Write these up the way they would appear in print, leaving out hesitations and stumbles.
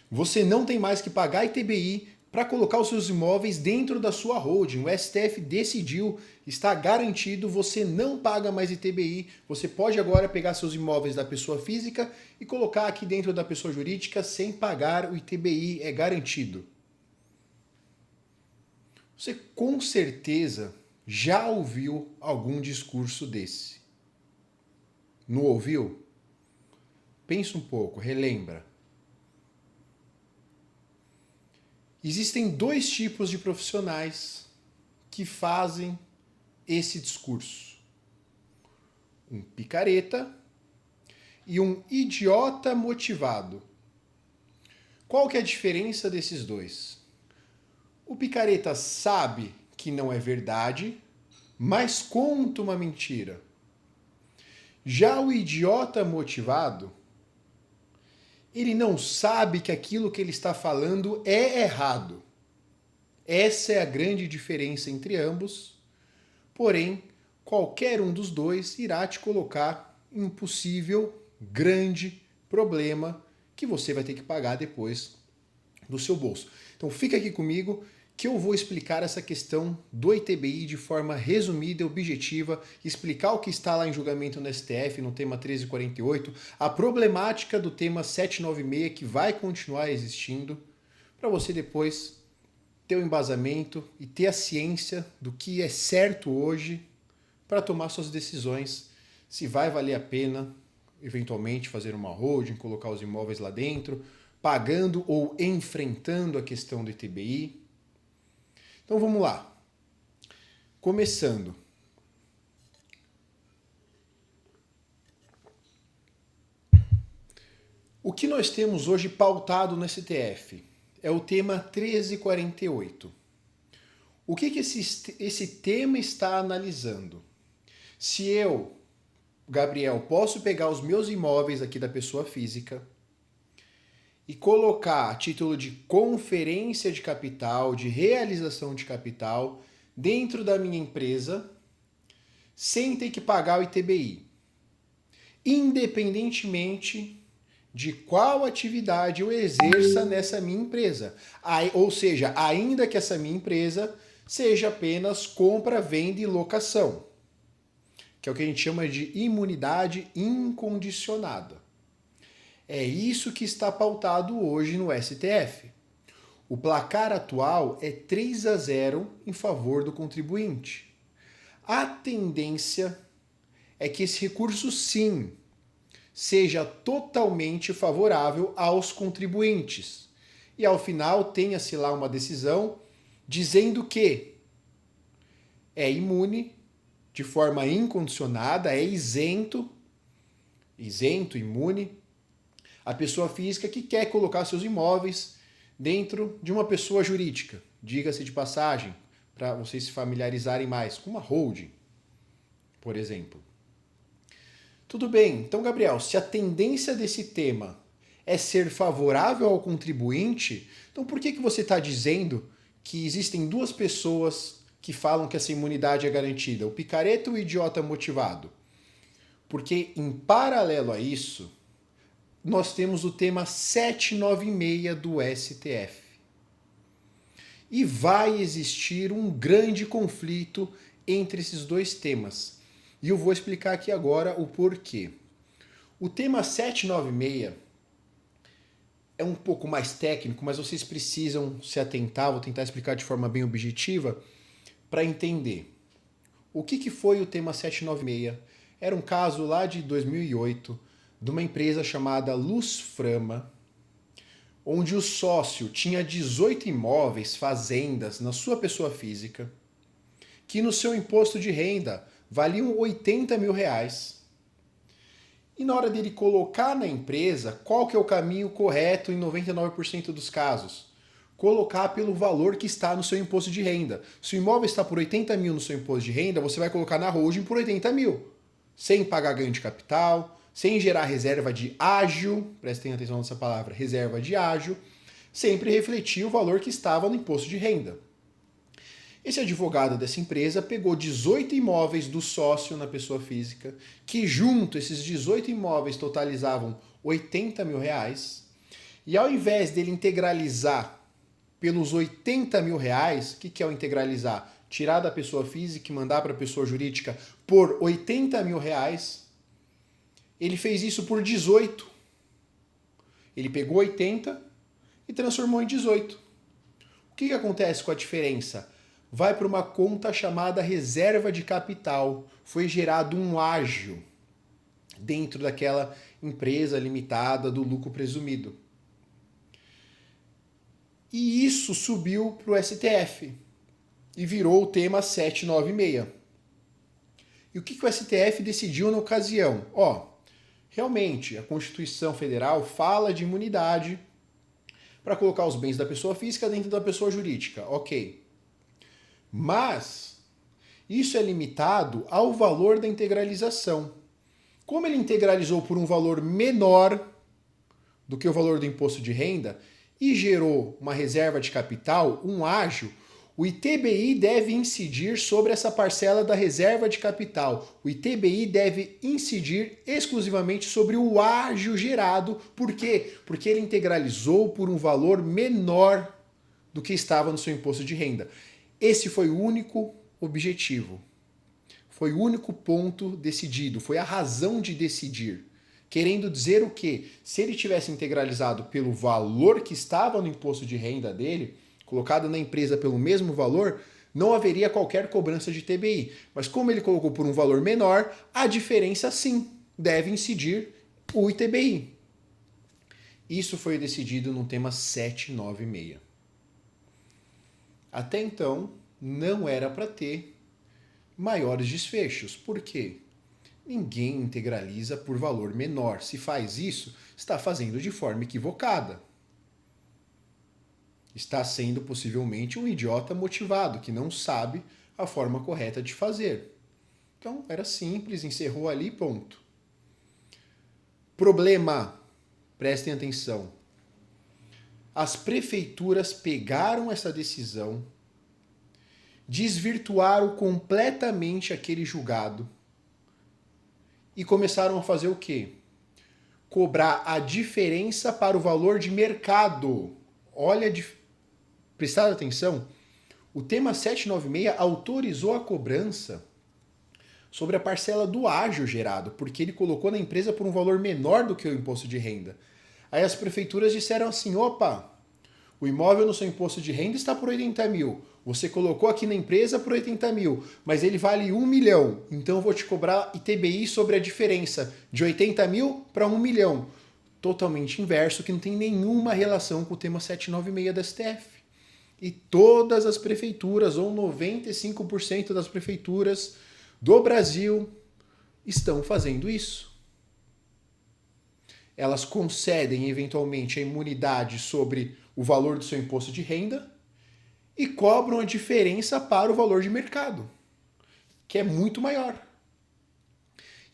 Você não tem mais que pagar ITBI para colocar os seus imóveis dentro da sua holding. O STF decidiu, está garantido, você não paga mais ITBI. Você pode agora pegar seus imóveis da pessoa física e colocar aqui dentro da pessoa jurídica sem pagar o ITBI, é garantido. Você com certeza já ouviu algum discurso desse. Não ouviu? Pensa um pouco, relembra. Existem dois tipos de profissionais que fazem esse discurso. Um picareta e um idiota motivado. Qual que é a diferença desses dois? O picareta sabe que não é verdade, mas conta uma mentira. Já o idiota motivado, ele não sabe que aquilo que ele está falando é errado. Essa é a grande diferença entre ambos. Porém, qualquer um dos dois irá te colocar em um possível grande problema que você vai ter que pagar depois do seu bolso. Então fica aqui comigo que eu vou explicar essa questão do ITBI de forma resumida e objetiva, explicar o que está lá em julgamento no STF, no tema 1348, a problemática do tema 796 que vai continuar existindo, para você depois ter o embasamento e ter a ciência do que é certo hoje para tomar suas decisões, se vai valer a pena eventualmente fazer uma holding, colocar os imóveis lá dentro, pagando ou enfrentando a questão do ITBI. Então vamos lá. Começando. O que nós temos hoje pautado no STF é o tema 1348. O que esse tema está analisando? Se eu, Gabriel, posso pegar os meus imóveis aqui da pessoa física e colocar a título de conferência de capital, de realização de capital, dentro da minha empresa, sem ter que pagar o ITBI, independentemente de qual atividade eu exerça nessa minha empresa. Ou seja, ainda que essa minha empresa seja apenas compra, venda e locação, que é o que a gente chama de imunidade incondicionada. É isso que está pautado hoje no STF. O placar atual é 3-0 em favor do contribuinte. A tendência é que esse recurso, sim, seja totalmente favorável aos contribuintes. E ao final tenha-se lá uma decisão dizendo que é imune de forma incondicionada, é isento, imune, a pessoa física que quer colocar seus imóveis dentro de uma pessoa jurídica. Diga-se de passagem, para vocês se familiarizarem mais, com uma holding, por exemplo. Tudo bem, então, Gabriel, se a tendência desse tema é ser favorável ao contribuinte, então por que você está dizendo que existem duas pessoas que falam que essa imunidade é garantida? O picareta e o idiota motivado. Porque, em paralelo a isso, nós temos o tema 796 do STF. E vai existir um grande conflito entre esses dois temas. E eu vou explicar aqui agora o porquê. O tema 796 é um pouco mais técnico, mas vocês precisam se atentar, vou tentar explicar de forma bem objetiva, para entender. O que foi o tema 796? Era um caso lá de 2008, de uma empresa chamada Luzframa, onde o sócio tinha 18 imóveis, fazendas, na sua pessoa física, que no seu imposto de renda valiam 80 mil reais. E na hora dele colocar na empresa, qual que é o caminho correto em 99% dos casos? Colocar pelo valor que está no seu imposto de renda. Se o imóvel está por 80 mil no seu imposto de renda, você vai colocar na holding por 80 mil, sem pagar ganho de capital, sem gerar reserva de ágio, prestem atenção nessa palavra, reserva de ágio, sempre refletir o valor que estava no imposto de renda. Esse advogado dessa empresa pegou 18 imóveis do sócio na pessoa física, que junto esses 18 imóveis totalizavam 80 mil reais, E ao invés dele integralizar pelos 80 mil reais, o que é o integralizar? Tirar da pessoa física e mandar para a pessoa jurídica por 80 mil reais, ele fez isso por 18. Ele pegou 80 e transformou em 18. O que acontece com a diferença? Vai para uma conta chamada reserva de capital. Foi gerado um ágio dentro daquela empresa limitada do lucro presumido. E isso subiu para o STF e virou o tema 796. E o que o STF decidiu na ocasião? Realmente, a Constituição Federal fala de imunidade para colocar os bens da pessoa física dentro da pessoa jurídica. Ok. Mas isso é limitado ao valor da integralização. Como ele integralizou por um valor menor do que o valor do imposto de renda e gerou uma reserva de capital, um ágio, o ITBI deve incidir sobre essa parcela da reserva de capital. O ITBI deve incidir exclusivamente sobre o ágio gerado. Por quê? Porque ele integralizou por um valor menor do que estava no seu imposto de renda. Esse foi o único objetivo. Foi o único ponto decidido. Foi a razão de decidir. Querendo dizer o quê? Se ele tivesse integralizado pelo valor que estava no imposto de renda dele, colocado na empresa pelo mesmo valor, não haveria qualquer cobrança de ITBI. Mas como ele colocou por um valor menor, a diferença sim deve incidir o ITBI. Isso foi decidido no tema 796. Até então, não era para ter maiores desfechos. Por quê? Ninguém integraliza por valor menor. Se faz isso, está fazendo de forma equivocada. Está sendo possivelmente um idiota motivado, que não sabe a forma correta de fazer. Então, era simples, encerrou ali, ponto. Problema, prestem atenção. As prefeituras pegaram essa decisão, desvirtuaram completamente aquele julgado e começaram a fazer o quê? Cobrar a diferença para o valor de mercado. Olha, prestaram atenção? O tema 796 autorizou a cobrança sobre a parcela do ágio gerado, porque ele colocou na empresa por um valor menor do que o imposto de renda. Aí as prefeituras disseram assim, opa, o imóvel no seu imposto de renda está por 80 mil, você colocou aqui na empresa por 80 mil, mas ele vale 1 milhão, então eu vou te cobrar ITBI sobre a diferença de 80 mil para 1 milhão. Totalmente inverso, que não tem nenhuma relação com o tema 796 da STF. E todas as prefeituras, ou 95% das prefeituras do Brasil, estão fazendo isso. Elas concedem eventualmente a imunidade sobre o valor do seu imposto de renda e cobram a diferença para o valor de mercado, que é muito maior.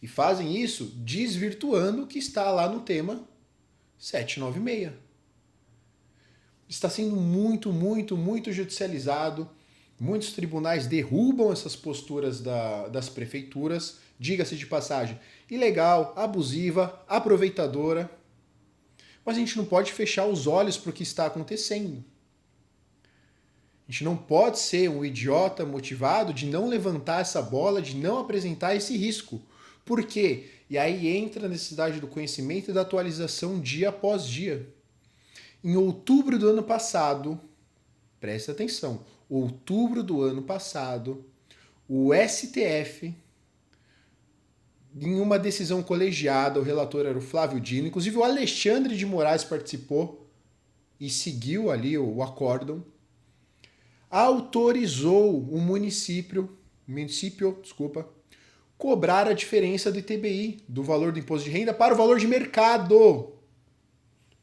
E fazem isso desvirtuando o que está lá no tema 796. Está sendo muito judicializado. Muitos tribunais derrubam essas posturas das prefeituras, diga-se de passagem, ilegal, abusiva, aproveitadora. Mas a gente não pode fechar os olhos para o que está acontecendo. A gente não pode ser um idiota motivado de não levantar essa bola, de não apresentar esse risco. Por quê? E aí entra a necessidade do conhecimento e da atualização dia após dia. Em outubro do ano passado, presta atenção, outubro do ano passado, o STF, em uma decisão colegiada, o relator era o Flávio Dino, inclusive o Alexandre de Moraes participou e seguiu ali o acórdão, autorizou o município, cobrar a diferença do ITBI, do valor do imposto de renda, para o valor de mercado.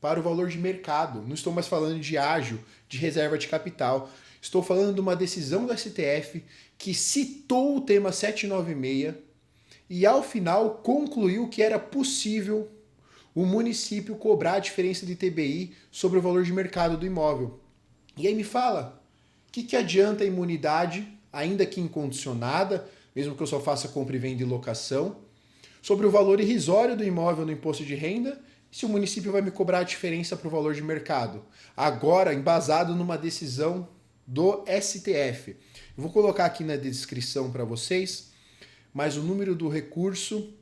Para o valor de mercado. Não estou mais falando de ágio, de reserva de capital. Estou falando de uma decisão do STF que citou o tema 796 e, ao final, concluiu que era possível o município cobrar a diferença de ITBI sobre o valor de mercado do imóvel. E aí me fala, o que adianta a imunidade, ainda que incondicionada, mesmo que eu só faça compra e venda e locação, sobre o valor irrisório do imóvel no imposto de renda se o município vai me cobrar a diferença para o valor de mercado. Agora, embasado numa decisão do STF. Eu vou colocar aqui na descrição para vocês, mas o número do recurso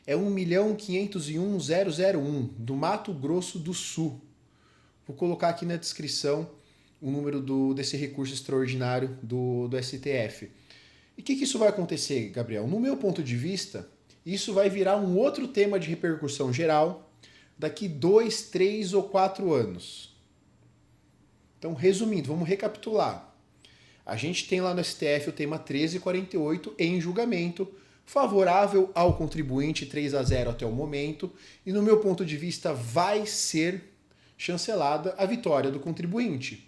é 1.501.001, do Mato Grosso do Sul. Vou colocar aqui na descrição o número desse recurso extraordinário do STF. E o que isso vai acontecer, Gabriel? No meu ponto de vista, isso vai virar um outro tema de repercussão geral daqui 2, 3 ou 4 anos. Então, resumindo, vamos recapitular. A gente tem lá no STF o tema 1348 em julgamento, favorável ao contribuinte 3-0 até o momento, e no meu ponto de vista vai ser chancelada a vitória do contribuinte,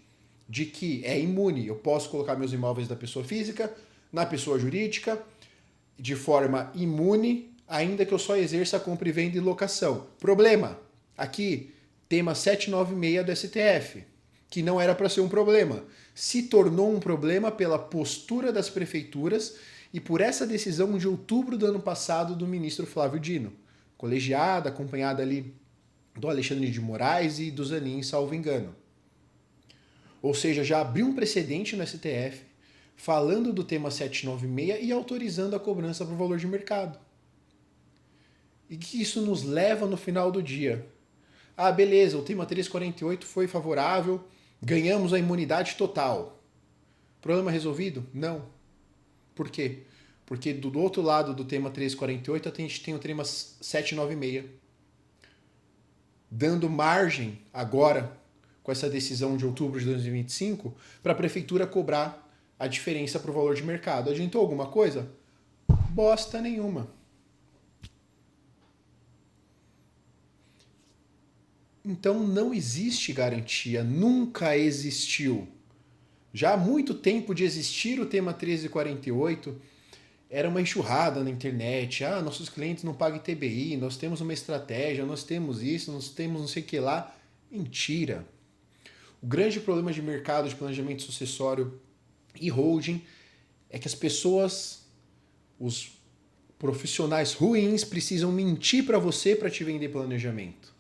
de que é imune, eu posso colocar meus imóveis da pessoa física na pessoa jurídica de forma imune, ainda que eu só exerça a compra e venda e locação. Problema, aqui, tema 796 do STF, que não era para ser um problema, se tornou um problema pela postura das prefeituras e por essa decisão de outubro do ano passado do ministro Flávio Dino, colegiada, acompanhada ali do Alexandre de Moraes e do Zanin, salvo engano. Ou seja, já abriu um precedente no STF falando do tema 796 e autorizando a cobrança por valor de mercado. E que isso nos leva no final do dia. Ah, beleza, o tema 348 foi favorável, ganhamos a imunidade total. Problema resolvido? Não. Por quê? Porque do outro lado do tema 348 a gente tem o tema 796. Dando margem agora, com essa decisão de outubro de 2025, para a prefeitura cobrar a diferença para o valor de mercado. Adiantou alguma coisa? Bosta nenhuma. Então não existe garantia, nunca existiu. Já há muito tempo de existir o tema 1348, era uma enxurrada na internet. Ah, nossos clientes não pagam ITBI, nós temos uma estratégia, nós temos isso, nós temos não sei o que lá. Mentira. O grande problema de mercado de planejamento sucessório e holding é que as pessoas, os profissionais ruins, precisam mentir para você para te vender planejamento.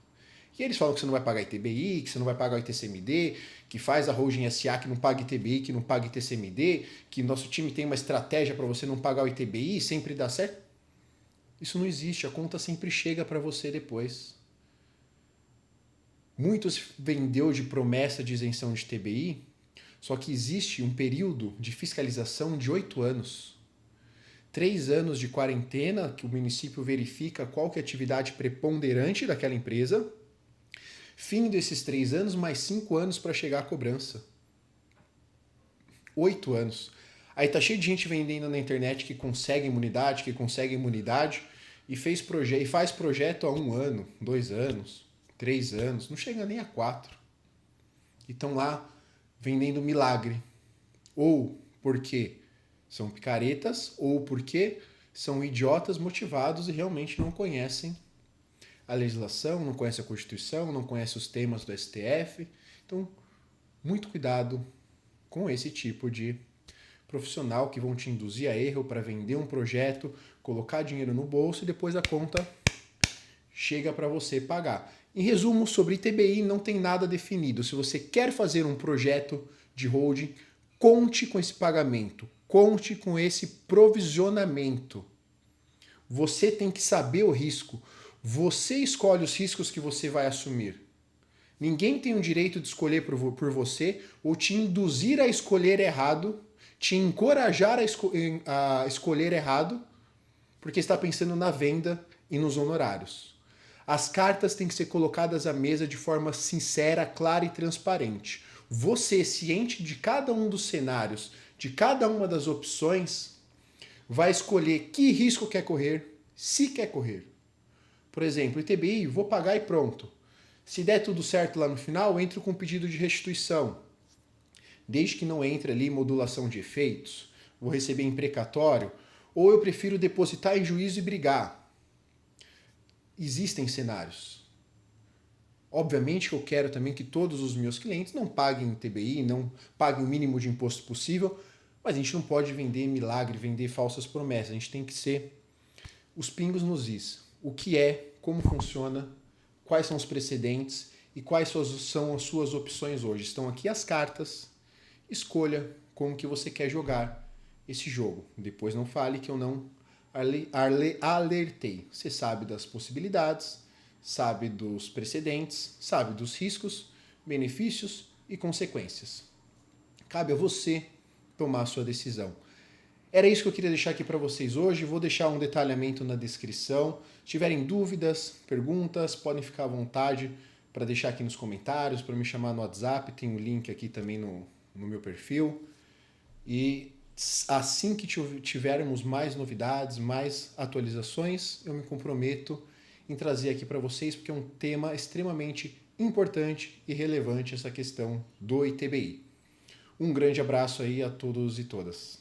E eles falam que você não vai pagar ITBI, que você não vai pagar o ITCMD, que faz a holding SA que não paga ITBI, que não paga ITCMD, que nosso time tem uma estratégia para você não pagar o ITBI e sempre dá certo. Isso não existe, a conta sempre chega para você depois. Muitos vendeu de promessa de isenção de ITBI, só que existe um período de fiscalização de 8 anos. 3 anos de quarentena, que o município verifica qual que é a atividade preponderante daquela empresa. Fim desses 3 anos, mais 5 anos para chegar à cobrança. 8 anos. Aí tá cheio de gente vendendo na internet que consegue imunidade, e faz projeto há 1 ano, 2 anos, 3 anos, não chega nem a 4. E estão lá vendendo milagre. Ou porque são picaretas, ou porque são idiotas motivados e realmente não conhecem a legislação, não conhecem a Constituição, não conhecem os temas do STF. Então, muito cuidado com esse tipo de profissional que vão te induzir a erro para vender um projeto, colocar dinheiro no bolso e depois a conta chega para você pagar. Em resumo, sobre ITBI não tem nada definido. Se você quer fazer um projeto de holding, conte com esse pagamento, conte com esse provisionamento. Você tem que saber o risco. Você escolhe os riscos que você vai assumir. Ninguém tem o direito de escolher por você ou te induzir a escolher errado, te encorajar a escolher errado, porque está pensando na venda e nos honorários. As cartas têm que ser colocadas à mesa de forma sincera, clara e transparente. Você, ciente de cada um dos cenários, de cada uma das opções, vai escolher que risco quer correr, se quer correr. Por exemplo, ITBI, vou pagar e pronto. Se der tudo certo lá no final, entro com pedido de restituição. Desde que não entre ali modulação de efeitos, vou receber imprecatório, ou eu prefiro depositar em juízo e brigar. Existem cenários. Obviamente que eu quero também que todos os meus clientes não paguem ITBI, não paguem o mínimo de imposto possível, mas a gente não pode vender milagre, vender falsas promessas. A gente tem que ser os pingos nos is. O que é, como funciona, quais são os precedentes e quais são as suas opções hoje. Estão aqui as cartas, escolha como que você quer jogar esse jogo. Depois não fale que eu não alertei. Você sabe das possibilidades, sabe dos precedentes, sabe dos riscos, benefícios e consequências. Cabe a você tomar a sua decisão. Era isso que eu queria deixar aqui para vocês hoje. Vou deixar um detalhamento na descrição. Se tiverem dúvidas, perguntas, podem ficar à vontade para deixar aqui nos comentários, para me chamar no WhatsApp. Tem um link aqui também no meu perfil. E assim que tivermos mais novidades, mais atualizações, eu me comprometo em trazer aqui para vocês, porque é um tema extremamente importante e relevante essa questão do ITBI. Um grande abraço aí a todos e todas.